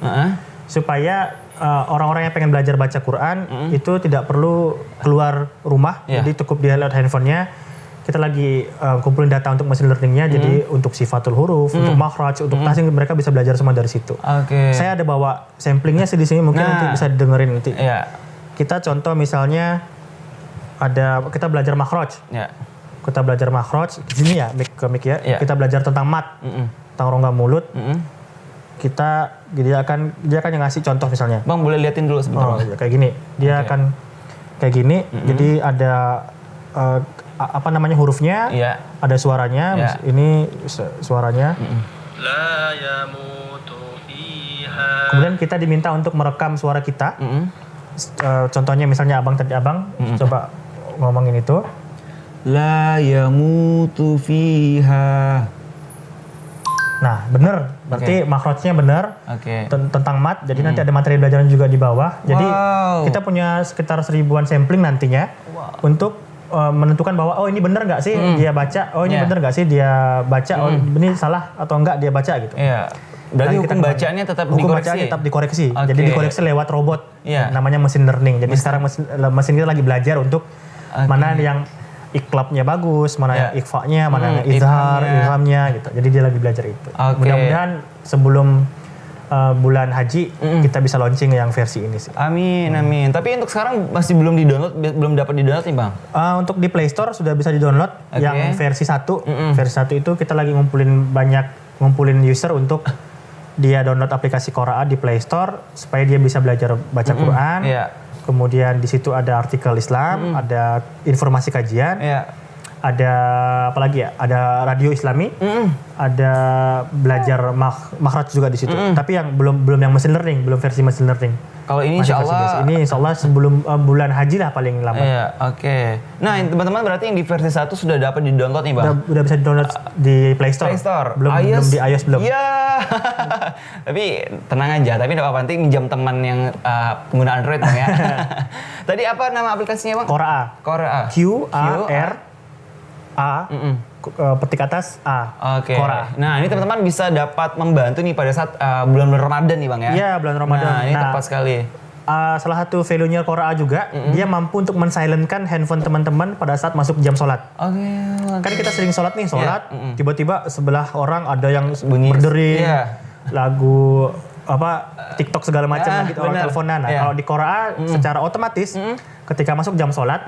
supaya orang-orang yang pengen belajar baca Quran itu tidak perlu keluar rumah, jadi cukup dia lewat handphonenya. Kita lagi kumpulin data untuk machine learningnya, jadi untuk sifatul huruf, untuk makhraj, untuk tahsin, mereka bisa belajar semua dari situ. Saya ada bawa samplingnya di sini, mungkin nanti bisa dengerin nanti. Kita contoh misalnya kita belajar makhraj. Kita belajar makhraj di sini ya, mic ya. Kita belajar tentang mat, tentang rongga mulut. Dia akan yang ngasih contoh misalnya. Bang boleh liatin dulu sebentar. Kayak gini. Dia akan kayak gini. Jadi ada hurufnya, ada suaranya. Ini suaranya. Kemudian kita diminta untuk merekam suara kita. Contohnya misalnya Abang coba ngomongin itu. La yamutu fiha. Nah, bener. Berarti makhrajnya bener. Tentang mat. Jadi nanti ada materi belajaran juga di bawah. Jadi kita punya sekitar 1000-an sampling nantinya untuk menentukan bahwa ini bener nggak sih dia baca. Ini bener nggak sih dia baca. Ini salah atau enggak dia baca gitu. Berarti hukum bacaannya tetap dikoreksi. Jadi dikoreksi lewat robot. Namanya machine learning. Jadi sekarang mesin kita lagi belajar untuk mana yang iklabnya bagus, mana yang ikhfa'nya, mana yang ilhamnya gitu. Jadi dia lagi belajar itu. Mudah-mudahan sebelum bulan haji kita bisa launching yang versi ini sih. Amin. Tapi untuk sekarang masih belum belum dapat di-download nih Bang? Untuk di Play Store sudah bisa di-download yang versi 1. Versi 1 itu kita lagi ngumpulin user untuk dia download aplikasi Koraa di Play Store supaya dia bisa belajar baca Quran. Kemudian di situ ada artikel Islam, ada informasi kajian, ada apa lagi ya? Ada radio Islami, ada belajar makhraj juga di situ. Tapi yang belum yang machine learning, belum versi machine learning. Kalau ini insya Allah sebelum bulan haji lah paling lambat. Nah teman-teman berarti yang di versi 1 sudah dapat di-download nih Bang? Udah bisa di-download di Play Store. Belum di iOS belum. Tapi tenang aja, tapi tidak apa-apa, nanti minjam teman yang pengguna Android Bang ya. Tadi apa nama aplikasinya Bang? Koraa. Q-A-R-A. Petik atas A. Koraa. Nah ini teman-teman bisa dapat membantu nih pada saat bulan Ramadan nih Bang ya? Iya, bulan Ramadan. Nah ini tepat sekali. Salah satu value-nya Koraa juga, dia mampu untuk men-silentkan handphone teman-teman pada saat masuk jam sholat. Kan kita sering sholat, tiba-tiba sebelah orang ada yang berdering, lagu TikTok segala macam, gitu, orang teleponan. Kalau di Koraa secara otomatis ketika masuk jam sholat,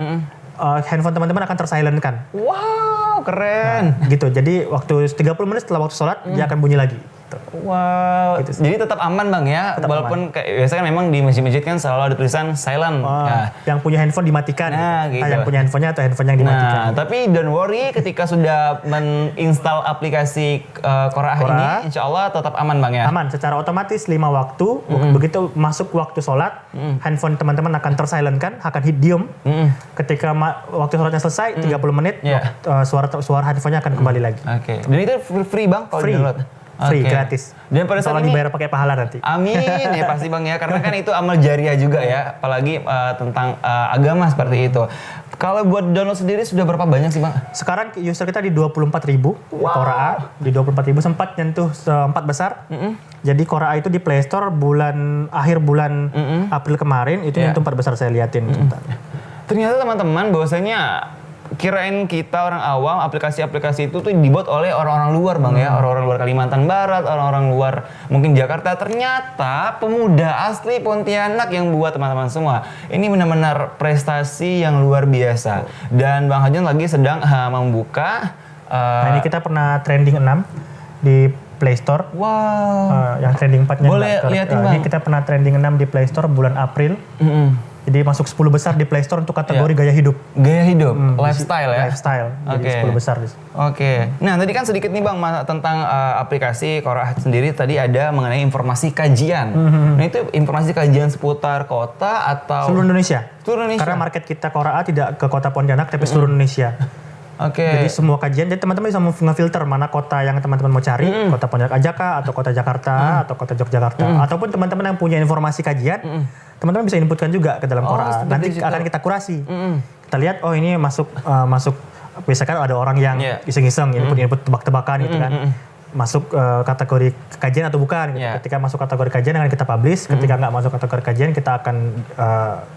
handphone teman-teman akan tersilentkan. Wow, keren. Gitu. Jadi waktu 30 menit setelah waktu sholat dia akan bunyi lagi. Gitu. Wow, Gitu sih. jadi tetap aman Bang ya, Tetap walaupun kayak biasanya kan memang di masjid-masjid kan selalu ada tulisan silent. Nah, Yang punya handphone dimatikan. Nah, Entah gitu. yang punya handphonenya atau handphone yang dimatikan. Nah, tapi don't worry ketika sudah menginstal aplikasi Quraah ini, insya Allah tetap aman Bang ya. Aman, secara otomatis 5 waktu. Begitu masuk waktu sholat, handphone teman-teman akan tersilentkan, akan diam. Ketika waktu sholatnya selesai, 30 menit, Yeah. suara handphonenya akan kembali lagi. Oke. Dan itu free Bang kalau Free. di-download? Free, Oke. gratis. Dan pada saat Kalau ini dibayar pakai pahala nanti. amin ya pasti Bang ya, karena kan itu amal jariah juga ya, apalagi tentang agama seperti itu. Kalau buat download sendiri sudah berapa banyak sih Bang? Sekarang user kita di 24.000 Quraah, di 24.000 sempat nyentuh 4 besar. Jadi Quraah itu di Play Store akhir bulan April kemarin itu nyentuh 4 besar, saya liatin. Ternyata teman-teman bahwasanya kirain kita orang awam aplikasi-aplikasi itu tuh dibuat oleh orang-orang luar Bang ya, orang-orang luar Kalimantan Barat, orang-orang luar mungkin Jakarta. Ternyata pemuda asli Pontianak yang buat teman-teman semua. Ini benar-benar prestasi yang luar biasa. Dan Bang Hajon lagi sedang membuka Nah ini kita pernah trending 6 di Play Store. wow. Yang trending 4-nya Boleh liatin, Bang. ini kita pernah trending 6 di Play Store bulan April. Jadi masuk 10 besar di Play Store untuk kategori gaya hidup. Gaya hidup, lifestyle ya. Lifestyle. Jadi Oke. 10 besar. Oke. Nah, tadi kan sedikit nih Bang tentang aplikasi Quraah sendiri tadi ada mengenai informasi kajian. Nah, itu informasi kajian seputar kota atau Seluruh Indonesia. Seluruh Indonesia. Karena market kita Quraah tidak ke kota Pontianak tapi seluruh Indonesia. Oke. Jadi semua kajian, jadi teman-teman bisa ngefilter mana kota yang teman-teman mau cari, kota Pontianak aja kah, atau kota Jakarta, atau kota Yogyakarta, ataupun teman-teman yang punya informasi kajian, teman-teman bisa inputkan juga ke dalam Quraah. seperti Nanti situ. akan kita kurasi. Kita lihat, oh ini masuk, biasanya kan ada orang yang Yeah. iseng-iseng, input tebak-tebakan gitu kan. Masuk kategori kajian atau bukan. Gitu. Yeah. Ketika masuk kategori kajian akan kita publish, ketika nggak masuk kategori kajian kita akan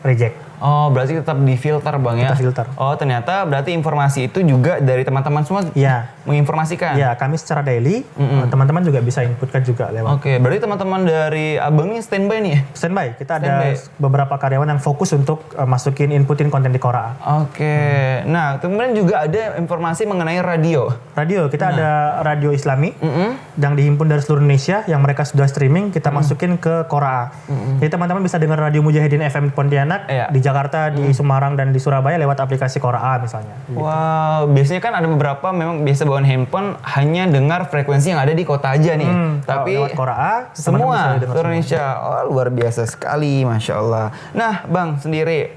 reject. Oh, berarti tetap difilter Bang ya. Kita filter. Oh, ternyata berarti informasi itu juga dari teman-teman semua Iya. menginformasikan. Ya, kami secara daily, teman-teman juga bisa inputkan juga lewat Oke, berarti teman-teman dari Abang ini standby nih ya? standby. Kita Standby. ada beberapa karyawan yang fokus untuk inputin konten di Quraah. Oke. Nah, kemudian juga ada informasi mengenai radio. Radio, kita ada radio Islami yang dihimpun dari seluruh Indonesia yang mereka sudah streaming, kita masukin ke Quraah. Jadi teman-teman bisa dengar radio Mujahidin FM Pontianak Iya. di Jakarta, di Semarang dan di Surabaya lewat aplikasi Quraah misalnya. Wow, biasanya kan ada beberapa memang biasa bawaan handphone hanya dengar frekuensi yang ada di kota aja nih. Tapi lewat Quraah teman-teman bisa semua dengar seluruh Indonesia. Oh, luar biasa sekali, Masya Allah. Nah, Bang sendiri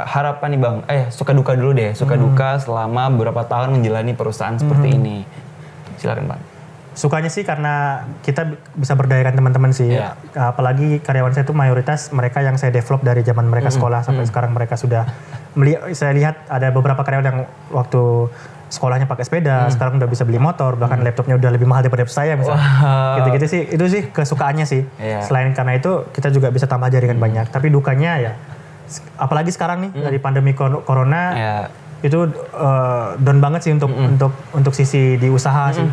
harapan nih Bang, suka duka dulu deh. Suka duka selama beberapa tahun menjalani perusahaan seperti ini. Silakan Bang. Sukanya sih karena kita bisa berdayakan teman-teman sih. Iya. Apalagi karyawan saya itu mayoritas mereka yang saya develop dari zaman mereka sekolah sampai sekarang mereka sudah saya lihat ada beberapa karyawan yang waktu sekolahnya pakai sepeda, sekarang udah bisa beli motor, bahkan laptopnya udah lebih mahal daripada saya misalnya. Gitu-gitu sih, itu sih kesukaannya sih. Iya. Selain karena itu kita juga bisa tambah jaringan banyak. Tapi dukanya ya, apalagi sekarang nih dari pandemi corona, Ya. itu down banget sih untuk sisi di usaha sih.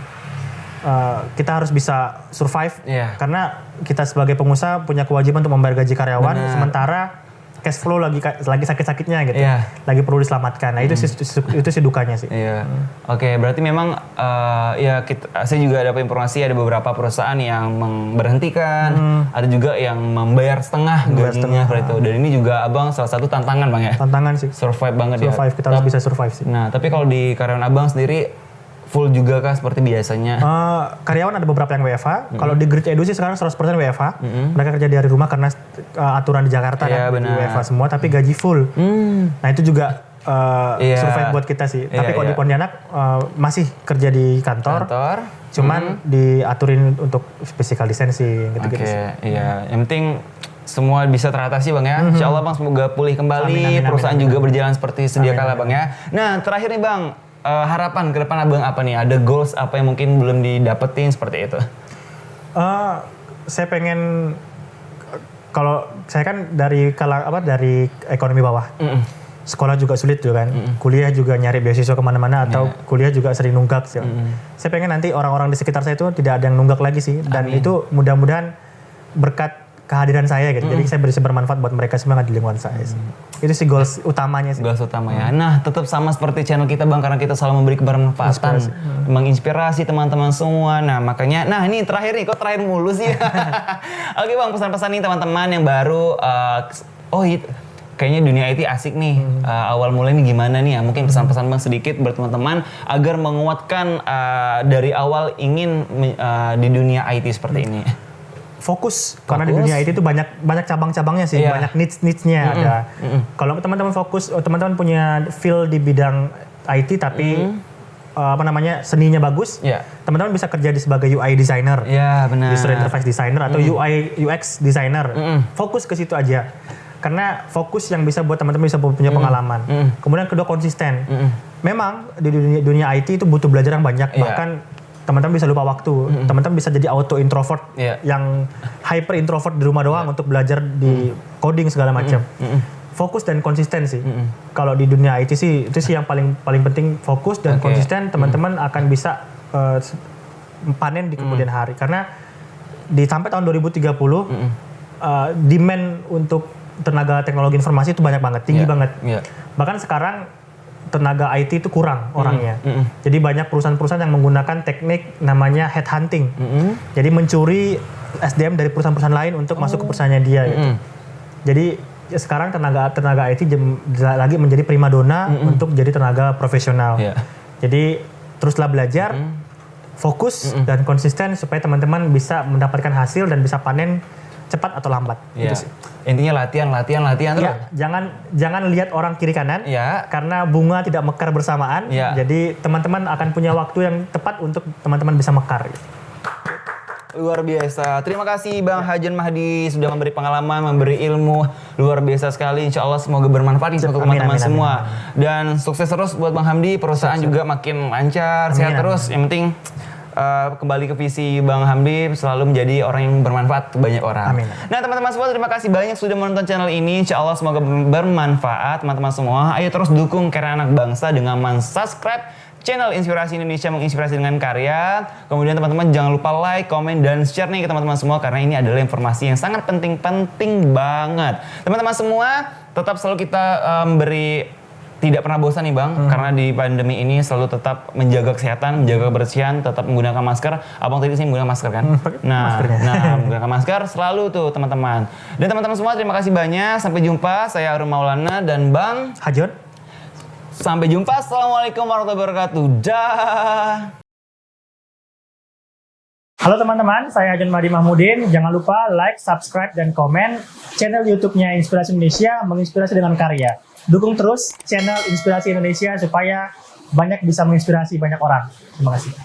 Kita harus bisa survive Iya. karena kita sebagai pengusaha punya kewajiban untuk membayar gaji karyawan, sementara cash flow lagi sakit-sakitnya gitu, Iya. lagi perlu diselamatkan. Nah itu sih dukanya sih. Iya. Oke, berarti memang saya juga dapat informasi ada beberapa perusahaan yang memberhentikan, ada juga yang membayar setengah gajinya seperti itu. Dan ini juga Abang salah satu tantangan Bang ya. Tantangan sih. Survive banget Survive, ya. kita harus bisa survive sih. Nah, tapi kalau di karyawan Abang sendiri full juga kah seperti biasanya? Karyawan ada beberapa yang WFH. Kalau di Grid Edu sih sekarang 100% WFH. Mereka kerja dari rumah karena aturan di Jakarta Iya, kan, benar. WFH semua, tapi gaji full. Nah itu juga Iya. survive buat kita sih. Iya, Tapi kalau iya. di Pontianak masih kerja di kantor, cuman diaturin untuk physical distancing gitu-gitu Oke, sih. iya. Yang penting semua bisa teratasi Bang ya. Insya Allah Bang semoga pulih kembali, Amin, amin, perusahaan amin, juga berjalan seperti sedia kala Bang ya. Nah, terakhir nih Bang, harapan ke depan Abang apa nih? Ada goals apa yang mungkin belum didapetin seperti itu? Saya pengen, kalau saya kan dari ekonomi bawah. Sekolah juga sulit juga kan, kuliah juga nyari beasiswa kemana-mana atau kuliah juga sering nunggak sih. Saya pengen nanti orang-orang di sekitar saya itu tidak ada yang nunggak lagi sih, dan itu mudah-mudahan berkat kehadiran saya gitu. Jadi saya bisa bermanfaat buat mereka semua di lingkungan saya sih. Itu sih goals utamanya sih. Goals utamanya. Nah, tetap sama seperti channel kita Bang, karena kita selalu memberi bermanfaatan, menginspirasi teman-teman semua. Nah, makanya, nah ini terakhir nih, kok terakhir mulu sih? Oke Bang, pesan-pesan nih teman-teman yang baru, kayaknya dunia IT asik nih. Awal mulai nih gimana nih ya? Mungkin pesan-pesan Bang sedikit buat teman-teman agar menguatkan dari awal ingin di dunia IT seperti ini. Fokus. Karena di dunia IT itu banyak cabang-cabangnya sih, banyak niche-nya ada. Kalau teman-teman fokus, teman-teman punya feel di bidang IT tapi seninya bagus, teman-teman bisa kerja sebagai UI designer, user interface designer atau UI UX designer. Fokus ke situ aja. Karena fokus yang bisa buat teman-teman bisa punya pengalaman. Kemudian kedua konsisten. Memang di dunia IT itu butuh belajar yang banyak, bahkan teman-teman bisa lupa waktu. Teman-teman bisa jadi auto introvert yang hyper introvert di rumah doang untuk belajar di coding segala macam. Fokus dan konsisten sih. Kalau di dunia IT sih itu sih yang paling penting, fokus dan konsisten. Teman-teman akan bisa panen di kemudian hari. Karena sampai tahun 2030 demand untuk tenaga teknologi informasi itu banyak banget, tinggi banget. Bahkan sekarang tenaga IT itu kurang orangnya. Jadi banyak perusahaan-perusahaan yang menggunakan teknik namanya headhunting. Jadi mencuri SDM dari perusahaan-perusahaan lain untuk masuk ke perusahaannya dia gitu. Jadi sekarang tenaga IT lagi menjadi primadona untuk jadi tenaga profesional. Jadi teruslah belajar, fokus dan konsisten supaya teman-teman bisa mendapatkan hasil dan bisa panen cepat atau lambat. Gitu sih. Intinya latihan terus. Jangan lihat orang kiri kanan, karena bunga tidak mekar bersamaan. Jadi teman-teman akan punya waktu yang tepat untuk teman-teman bisa mekar. Luar biasa. Terima kasih Bang Hajan Mahdi sudah memberi pengalaman, memberi ilmu. Luar biasa sekali. Insya Allah semoga bermanfaat untuk teman-teman semua. Dan sukses terus buat Bang Hamdi. Perusahaan juga makin lancar, sehat terus. Yang penting kembali ke visi Bang Hamdi selalu menjadi orang yang bermanfaat ke banyak orang. Amin. Nah teman-teman semua, terima kasih banyak sudah menonton channel ini. Insya Allah semoga bermanfaat teman-teman semua. Ayo terus dukung karya anak bangsa dengan subscribe channel Inspirasi Indonesia, menginspirasi dengan karya. Kemudian teman-teman jangan lupa like, komen, dan share nih ke teman-teman semua, karena ini adalah informasi yang sangat penting banget. Teman-teman semua tetap selalu kita tidak pernah bosan nih Bang, karena di pandemi ini selalu tetap menjaga kesehatan, menjaga kebersihan, tetap menggunakan masker. Abang tadi sih menggunakan masker kan? Nah, menggunakan masker selalu tuh teman-teman. Dan teman-teman semua terima kasih banyak. Sampai jumpa. Saya Arun Maulana dan Bang Hajon. Sampai jumpa. Assalamualaikum warahmatullahi wabarakatuh. Dah. Halo teman-teman, saya Hajon Mahdi Mahmudin. Jangan lupa like, subscribe, dan komen channel YouTube-nya Inspirasi Indonesia, menginspirasi dengan karya. Dukung terus channel Inspirasi Indonesia supaya banyak bisa menginspirasi banyak orang. Terima kasih.